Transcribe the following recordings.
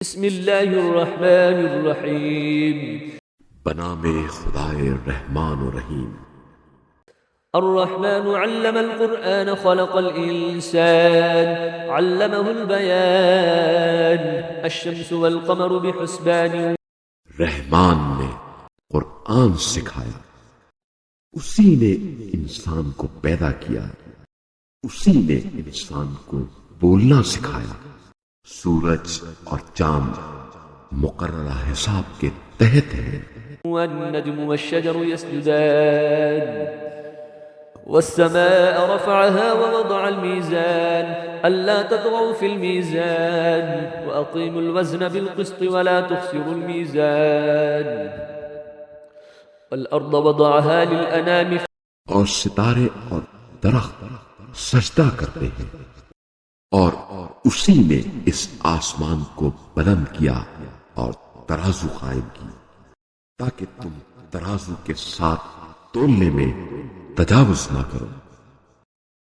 بسم اللہ الرحمن الرحیم بنام خدائے رحمان و رحیم۔ الرحمن علم القرآن خلق الإنسان علمه البيان الشمس والقمر بحسبان رحمان نے قرآن سکھایا، اسی نے انسان کو پیدا کیا، اسی نے انسان کو بولنا سکھایا۔ سورج اور چاند مقررہ حساب کے تحت ہیں۔ والنجم والشجر يسجدان والسماء رفعها ووضع الميزان ألا تطغوا في الميزان وأقيموا الوزن بالقسط ولا تخسروا الميزان والأرض وضعها للأنام اور ستارے اور درخت سجدہ کرتے ہیں، اور اسی نے اس آسمان کو بلند کیا اور ترازو قائم کی تاکہ تم ترازو کے ساتھ تولنے میں تجاوز نہ کرو،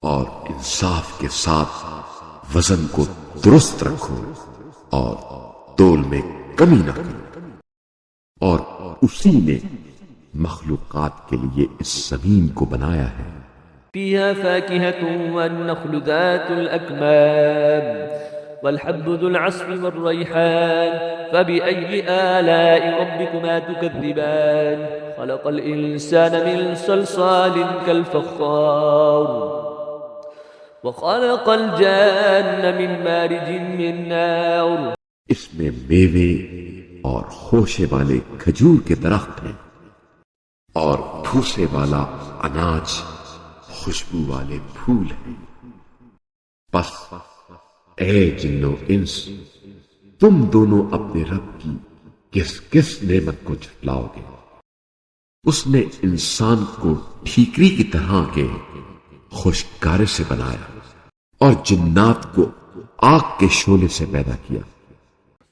اور انصاف کے ساتھ وزن کو درست رکھو اور تول میں کمی نہ کرو۔ اور اسی نے مخلوقات کے لیے اس زمین کو بنایا ہے۔ فيها فاكهة والنخل ذات الأكمام والحب ذو العصف والريحان فبأي آلاء ربكما تكذبان خلق الإنسان من صلصال كالفخار وخلق الجان من مارج من نار۔ اس میں میوے اور خوشے والے کھجور کے درخت ہیں، اور پھوسے والا اناج، خوشبو والے پھول ہیں۔ پس اے جنو انس، تم دونوں اپنے رب کی کس کس نعمت کو جھٹلاؤ گے؟ اس نے انسان کو ٹھیکری کی طرح کے خوشگارے سے بنایا اور جنات کو آگ کے شعلے سے پیدا کیا۔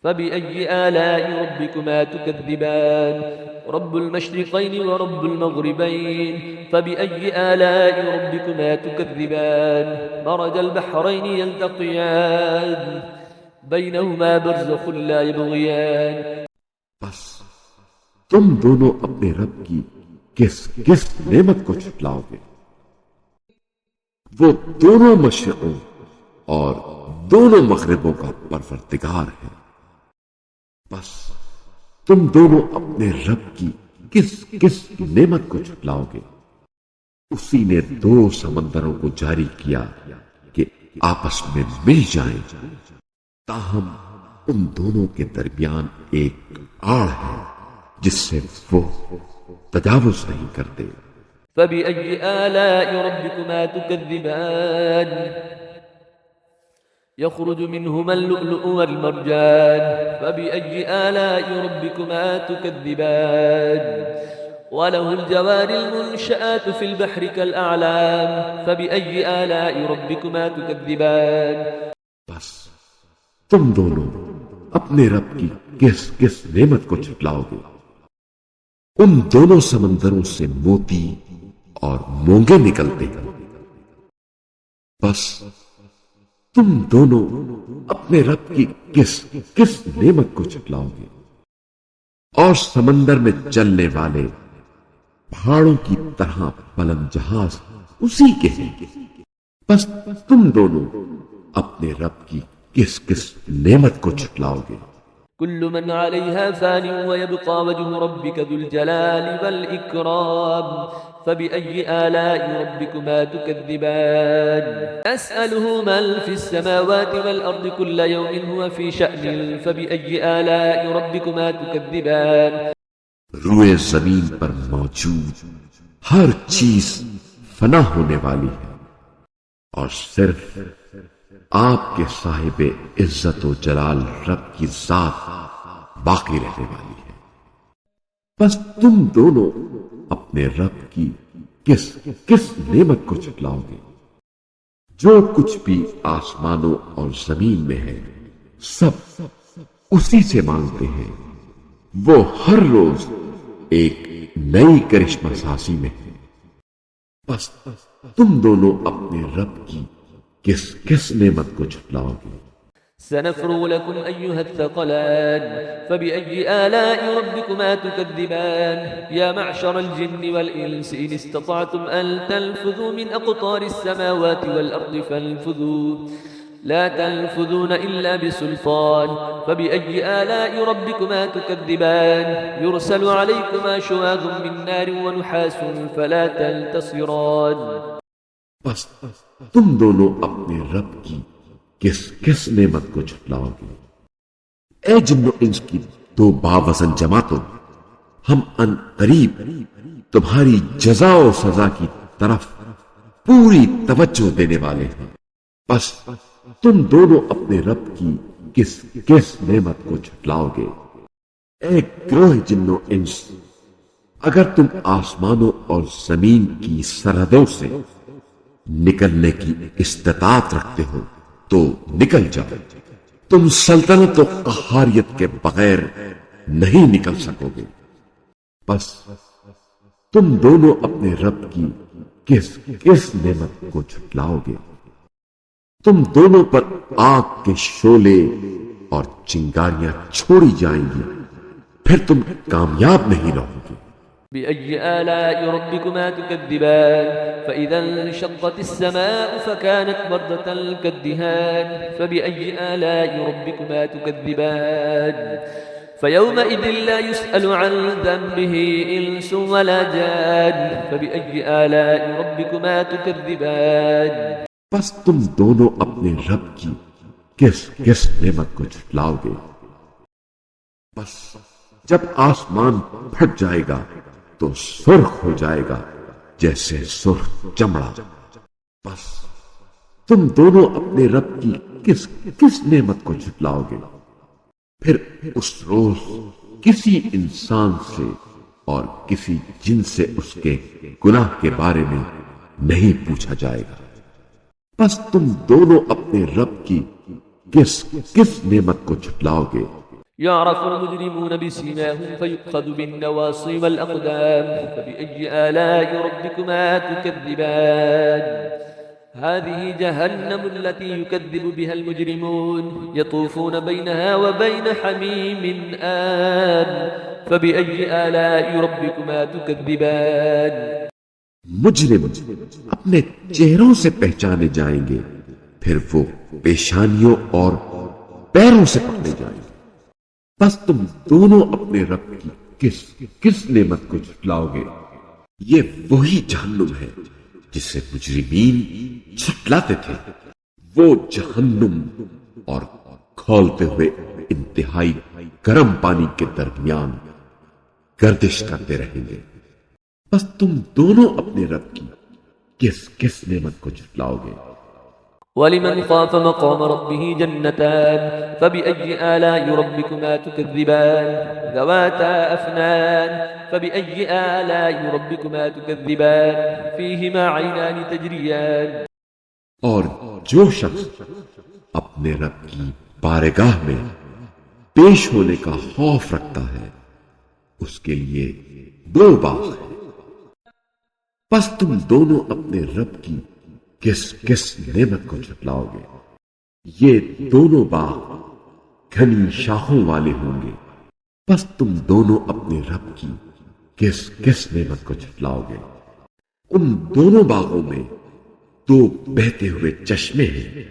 فبأي آلاء ربكما تكذبان رب المشرقين ورب المغربين فبأي آلاء ربكما تكذبان مرج البحرين يلتقيان بينهما برزخ لا يبغيان۔ بس تم دونوں اپنے رب کی کس کس نعمت کو جھٹلاؤ گے؟ وہ دونوں مشرقوں اور دونوں مغربوں کا پروردگار ہے۔ بس تم دونوں اپنے رب کی کس کس نعمت کو جھٹلاؤ گے؟ اسی نے دو سمندروں کو جاری کیا کہ آپس میں مل جائیں، تاہم ان دونوں کے درمیان ایک آڑ ہے جس سے وہ تجاوز نہیں کرتے۔ فبأي آلاء ربكما تكذبان يخرج منهما اللؤلؤ والمرجان فبأي آلاء ربكما تكذبان وله الجوار المنشآت في البحر كالأعلام فبأي آلاء ربكما تكذبان۔ بس تم دونوں اپنے رب کی کس کس نعمت کو جھٹلاؤ گے؟ ان دونوں سمندروں سے موتی اور مونگے نکلتے ہیں۔ بس تم دونوں اپنے رب کی کس کس نعمت کو جھٹلاؤ گے؟ اور سمندر میں چلنے والے پہاڑوں کی طرح بلند جہاز اسی کے ہیں۔ بس تم دونوں اپنے رب کی کس کس نعمت کو جھٹلاؤ گے؟ كل من عليها فان ويبقى وجه ربك ذو الجلال والإكرام فبأي آلاء ربكما تكذبان يسأله من في السماوات والأرض كل يوم هو في شأن فبأي آلاء ربكما تكذبان۔ روئے زمین پر موجود ہر چیز فنا ہونے والی ہے، اور صرف آپ کے صاحب عزت و جلال رب کی ذات باقی رہنے والی ہے۔ بس تم دونوں اپنے رب کی کس کس نعمت کو جھٹلاؤ گے؟ جو کچھ بھی آسمانوں اور زمین میں ہے سب اسی سے مانگتے ہیں۔ وہ ہر روز ایک نئی کرشمہ سازی میں ہے۔ بس تم دونوں اپنے رب کی کس کس نعمت کو جھٹلاؤ گے؟ سنفرغ لكم أيها الثقلان فبأي آلاء ربكما تكذبان يا معشر الجن والإنس إن استطعتم أن تنفذوا من أقطار السماوات والأرض فانفذوا لا تنفذون إلا بسلطان فبأي آلاء ربكما تكذبان يرسل عليكما شواظ من نار ونحاس فلا تنتصران بس تم دونوں اپنے رب کی کس کس نعمت کو جھٹلاؤ گے؟ اے جن و انس کی دو باوزن جماعتوں، ہم ان قریب تمہاری جزا و سزا کی طرف پوری توجہ دینے والے ہیں، بس تم دونوں اپنے رب کی کس کس نعمت کو جھٹلاؤ گے؟ اے گروہ جن و انس، اگر تم آسمانوں اور زمین کی سرحدوں سے نکلنے کی استطاعت رکھتے ہو تو نکل جاؤ، تم سلطنت و قہاریت کے بغیر نہیں نکل سکو گے، بس تم دونوں اپنے رب کی کس کس نعمت کو جھٹلاؤ گے؟ تم دونوں پر آگ کے شعلے اور چنگاریاں چھوڑی جائیں گی، پھر تم کامیاب نہیں رہو گے۔ بأي آلاء ربكما تكذبان فإذا انشقت السماء فكانت بردة كالدهان فبأي آلاء ربكما تكذبان فيومئذ لا يسأل عن ذنبه إنس ولا جان فبأي آلاء ربكما تكذبان بس تم دونوں اپنے رب کی کس کس نعمت کو جھٹلاؤ گے؟ بس جب آسمان پھٹ جائے گا تو سرخ ہو جائے گا جیسے سرخ چمڑا، بس تم دونوں اپنے رب کی کس کس نعمت کو جھٹلاؤ گے؟ پھر اس روز کسی انسان سے اور کسی جن سے اس کے گناہ کے بارے میں نہیں پوچھا جائے گا، بس تم دونوں اپنے رب کی کس کس نعمت کو جھٹلاؤ گے؟ يعرف المجرمون بسيماهم فيؤخذ بالنواصي والأقدام فبأي آلاء ربكما تكذبان هذه جهنم التي يكذب بها المجرمون يطوفون بينها وبين حميم آن فبأي آلاء ربكما تكذبان مجرم اپنے چہروں سے پہچانے جائیں گے، پھر وہ پیشانیوں اور پیروں سے پکڑے جائیں گے، بس تم دونوں اپنے رب کی کس کس نعمت کو جھٹلاؤ گے؟ یہ وہی جہنم ہے جسے مجرمین جھٹلاتے تھے، وہ جہنم اور کھولتے ہوئے انتہائی گرم پانی کے درمیان گردش کرتے رہیں گے، بس تم دونوں اپنے رب کی کس کس نعمت کو جھٹلاؤ گے؟ ولمن خاف مقام ربه جنتان فبأي آلاء ربكما تكذبان ذواتا أفنان فبأي آلاء ربكما تكذبان فيهما عينان تجريان اور جو شخص اپنے رب کی بارگاہ میں پیش ہونے کا خوف رکھتا ہے اس کے لیے دو باغ ہیں، بس تم دونوں اپنے رب کی کس کس نعمت کو جھٹلاؤ گے؟ یہ دونوں باغ گھنی شاخوں والے ہوں گے، بس تم دونوں اپنے رب کی کس کس نعمت کو جھٹلاؤ گے؟ ان دونوں باغوں میں دو بہتے ہوئے چشمے ہیں۔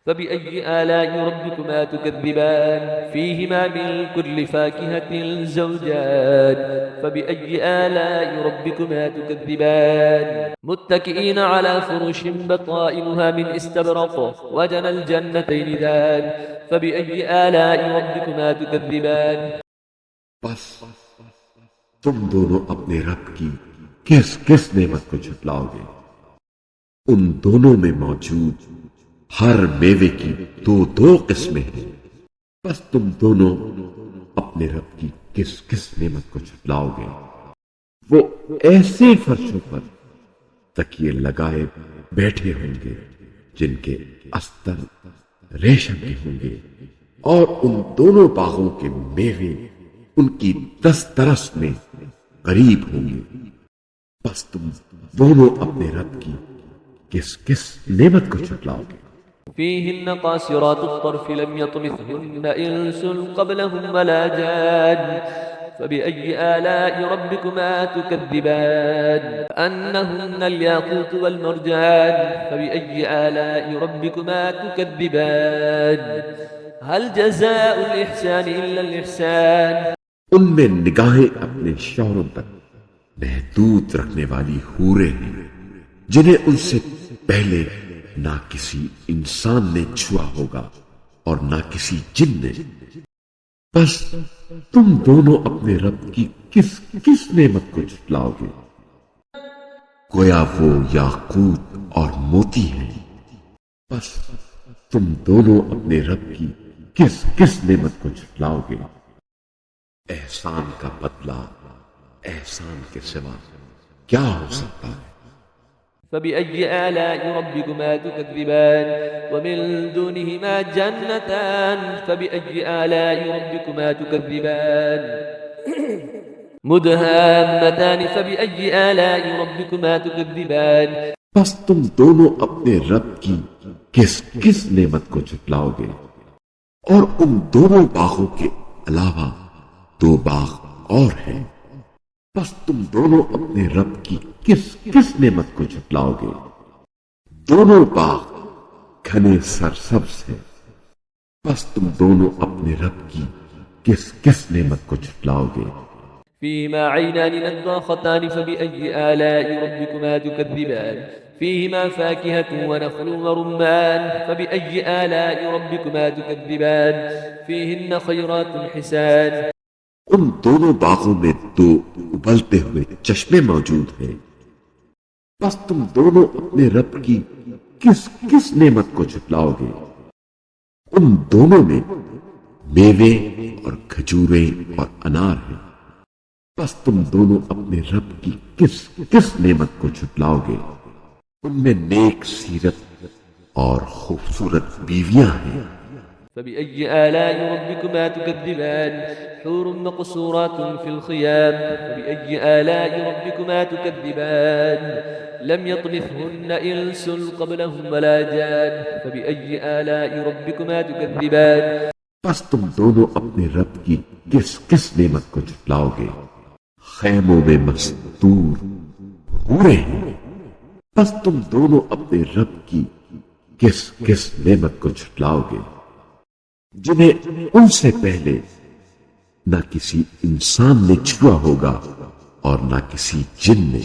فبأي آلاء ربكما تكذبان فيهما من كل فاكهة زوجان فبأي آلاء ربكما تكذبان متكئين على فرش بطائنها من استبرق وجنى الجنتين دان فبأي آلاء ربكما تكذبان بس تم دونوں اپنے رب کی کس کس نعمت کو جھٹلاؤ گے؟ ان دونوں میں موجود ہر میوے کی دو قسمیں ہیں، بس تم دونوں اپنے رب کی کس کس نعمت کو جھٹلاؤ گے؟ وہ ایسے فرشوں پر تکیے لگائے بیٹھے ہوں گے جن کے استر ریشم کے ہوں گے، اور ان دونوں باغوں کے میوے ان کی دسترس میں قریب ہوں گے، بس تم دونوں اپنے رب کی کس کس نعمت کو جھٹلاؤ گے؟ فيهن قاصرات الطرف لم يطمثهن إنس قبلهم ولا جان فبأي آلاء ربكما تكذبان كأنهن الياقوت والمرجان فبأي آلاء ربكما تكذبان هل جزاء الإحسان إلا الإحسان ان میں نگاہیں اپنے شوہروں تک محدود رکھنے والی حوریں ہیں جنہیں ان سے پہلے نہ کسی انسان نے چھوا ہوگا اور نہ کسی جن نے. بس تم دونوں اپنے رب کی کس کس نعمت کو جھٹلاؤ گے؟ گویا وہ یاقوت اور موتی ہیں. بس تم دونوں اپنے رب کی کس کس نعمت کو جھٹلاؤ گے؟ احسان کا بدلہ احسان کے سوا کیا ہو سکتا ہے؟ فبأي آلاء ربكما تكذبان ومن دونهما جنتان فبأي آلاء ربكما تكذبان مدهامتان فبأي آلاء ربكما تكذبان. بس تم دونوں اپنے رب کی کس کس نعمت کو جھٹلاؤ گے؟ اور ان دونوں باغوں کے علاوہ دو باغ اور ہیں. بس تم دونوں اپنے رب کی کس کس نعمت کو جھٹلاؤ گے؟ دونوں باغ گھنے سرسبز ہیں. بس تم دونوں اپنے رب کی کس کس نعمت کو جھٹلاؤ گے؟ فيهما عينان نضاختان فبأي آلاء ربكما تكذبان فيهما فاكهة ونخل ورمان فبأي آلاء ربكما تكذبان فيهن خيرات حسان. ان دونوں باغوں میں دو ابلتے ہوئے چشمے موجود ہیں. بس تم دونوں اپنے رب کی کس کس نعمت کو جھٹلاؤ گے؟ ان دونوں میں میوے اور کھجوریں اور انار ہیں. بس تم دونوں اپنے رب کی کس کس نعمت کو جھٹلاؤ گے؟ ان میں نیک سیرت اور خوبصورت بیویاں ہیں. فبأي آلاء ربكما تكذبان حور مقصورات في الخيام فبأي آلاء ربكما تكذبان لم يطمثهن إنس قبلهم ولا جان فبأي آلاء ربكما تكذبان. بس تم دونوں اپنے رب کی کس کس نعمت کو جھٹلاؤ گے؟ خیموں میں مستور حوریں ہیں. بس تم دونوں اپنے رب کی کس کس نعمت کو جھٹلاؤ گے جنہیں ان سے پہلے نہ کسی انسان نے چھوا ہوگا اور نہ کسی جن نے.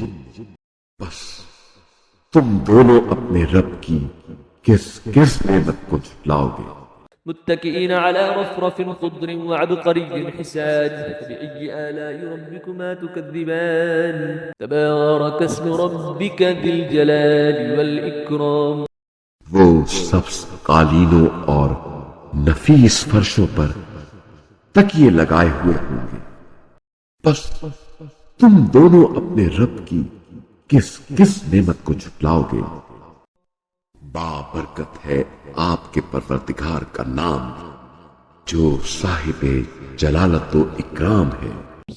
بس تم دونوں اپنے رب کی کس کس نعمت کو جھٹلاؤ گے؟ متكئين على رفرف خضر وعبقري حسان فبأي آلاء ربكما تكذبان تبارك اسم ربك ذي الجلال والإكرام. وہ سبز قالینوں اور نفیس فرشوں پر تکیے لگائے ہوئے ہوں گے. بس تم دونوں اپنے رب کی کس کس نعمت کو جھٹلاؤ گے؟ بابرکت ہے آپ کے پروردگار کا نام جو صاحب جلالت و اکرام ہے.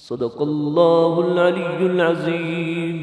صدق اللہ العلی العظیم.